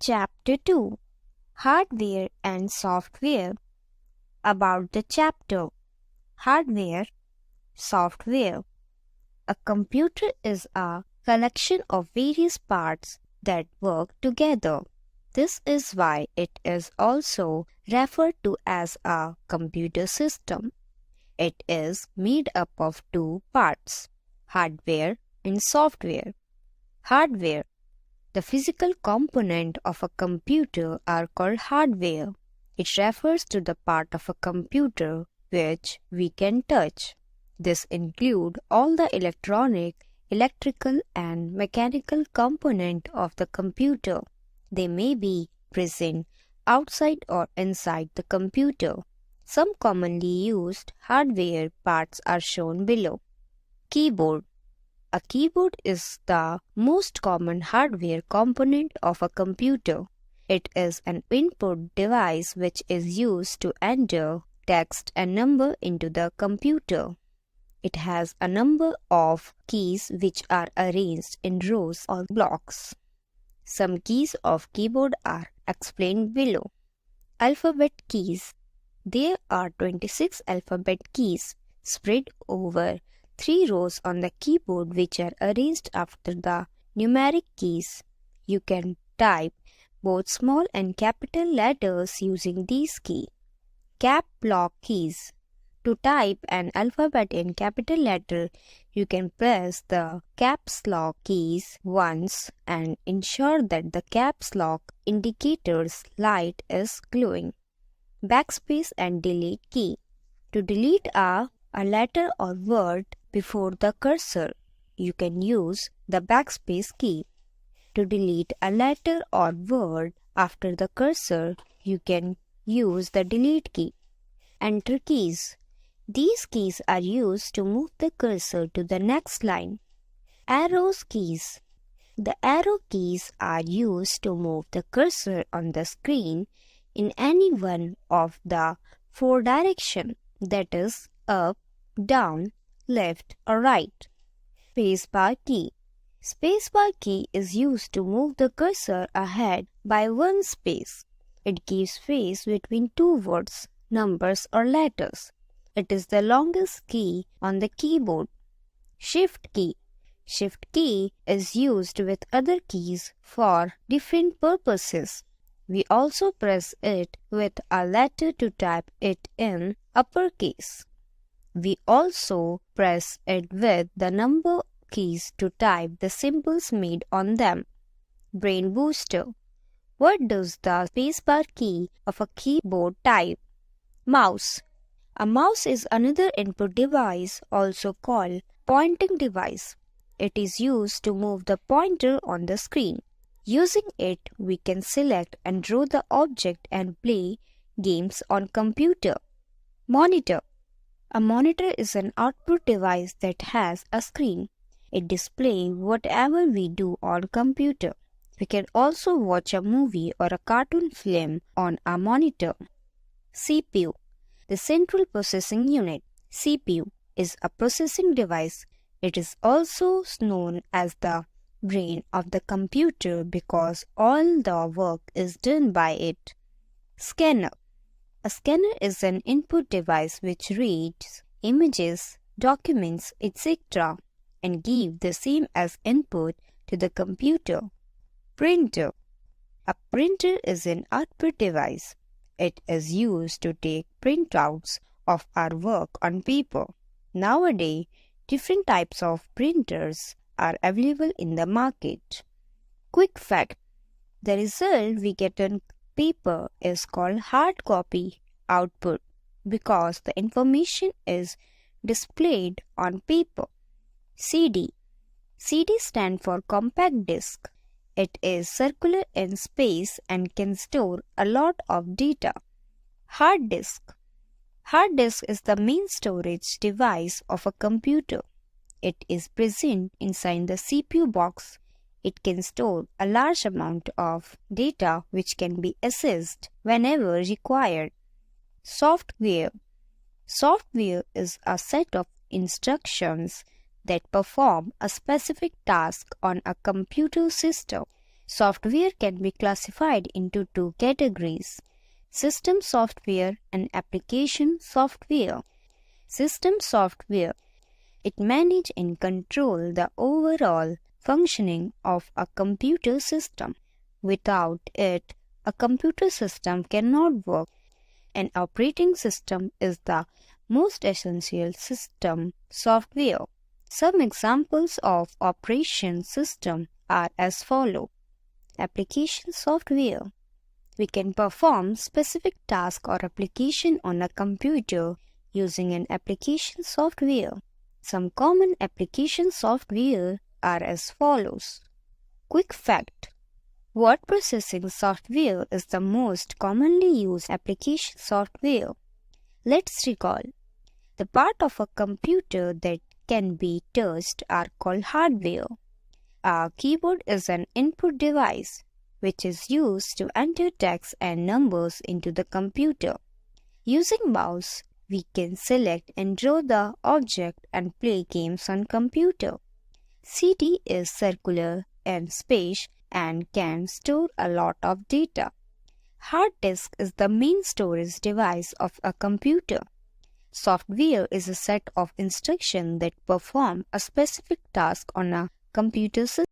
Chapter 2: Hardware and Software. About the chapter: Hardware, Software. A computer is a collection of various parts that work together. This is why it is also referred to as a computer system. It is made up of two parts: hardware and software. Hardware, the physical component of a computer, are called hardware. It refers to the part of a computer which we can touch. This includes all the electronic, electrical and mechanical components of the computer. They may be present outside or inside the computer. Some commonly used hardware parts are shown below. Keyboard. A keyboard is the most common hardware component of a computer. It is an input device which is used to enter text and number into the computer. It has a number of keys which are arranged in rows or blocks. Some keys of keyboard are explained below. Alphabet keys. There are 26 alphabet keys spread over 3 rows on the keyboard which are arranged after the numeric keys. You can type both small and capital letters using these keys. Cap lock keys. To type an alphabet in capital letter, you can press the caps lock keys once and ensure that the caps lock indicator's light is glowing. Backspace and delete key. To delete a letter or word before the cursor, you can use the backspace key. To delete a letter or word after the cursor, you can use the delete key. Enter keys. These keys are used to move the cursor to the next line. Arrows keys. The arrow keys are used to move the cursor on the screen in any one of the 4 directions, that is, up, down, left or right. Spacebar key. Spacebar key is used to move the cursor ahead by 1 space. It gives space between 2 words, numbers or letters. It is the longest key on the keyboard. Shift key. Shift key is used with other keys for different purposes. We also press it with a letter to type it in uppercase. We also press it with the number keys to type the symbols made on them. Brain booster. What does the spacebar key of a keyboard type? Mouse. A mouse is another input device, also called pointing device. It is used to move the pointer on the screen. Using it, we can select and draw the object and play games on computer. Monitor. A monitor is an output device that has a screen. It displays whatever we do on computer. We can also watch a movie or a cartoon film on a monitor. CPU. The Central Processing Unit. CPU is a processing device. It is also known as the brain of the computer because all the work is done by it. Scanner. A scanner is an input device which reads images, documents, etc. and gives the same as input to the computer. Printer. A printer is an output device. It is used to take printouts of our work on paper. Nowadays, different types of printers are available in the market. Quick fact: the result we get on paper is called hard copy output because the information is displayed on paper. CD. CD stands for compact disc. It is circular in space and can store a lot of data. Hard disk. Hard disk is the main storage device of a computer. It is present inside the CPU box. It can store a large amount of data which can be accessed whenever required. Software. Software is a set of instructions that perform a specific task on a computer system. Software can be classified into two categories: system software and application software. System software. It manages and controls the overall functioning of a computer system. Without it, a computer system cannot work. An operating system is the most essential system software. Some examples of operation system are as follows. Application software. We can perform specific task or application on a computer using an application software. Some common application software are as follows. Quick fact. Word processing software is the most commonly used application software. Let's recall. The part of a computer that can be touched are called hardware. A keyboard is an input device which is used to enter text and numbers into the computer. Using mouse, we can select and draw the object and play games on computer. CD is circular in space and can store a lot of data. Hard disk is the main storage device of a computer. Software is a set of instructions that perform a specific task on a computer system.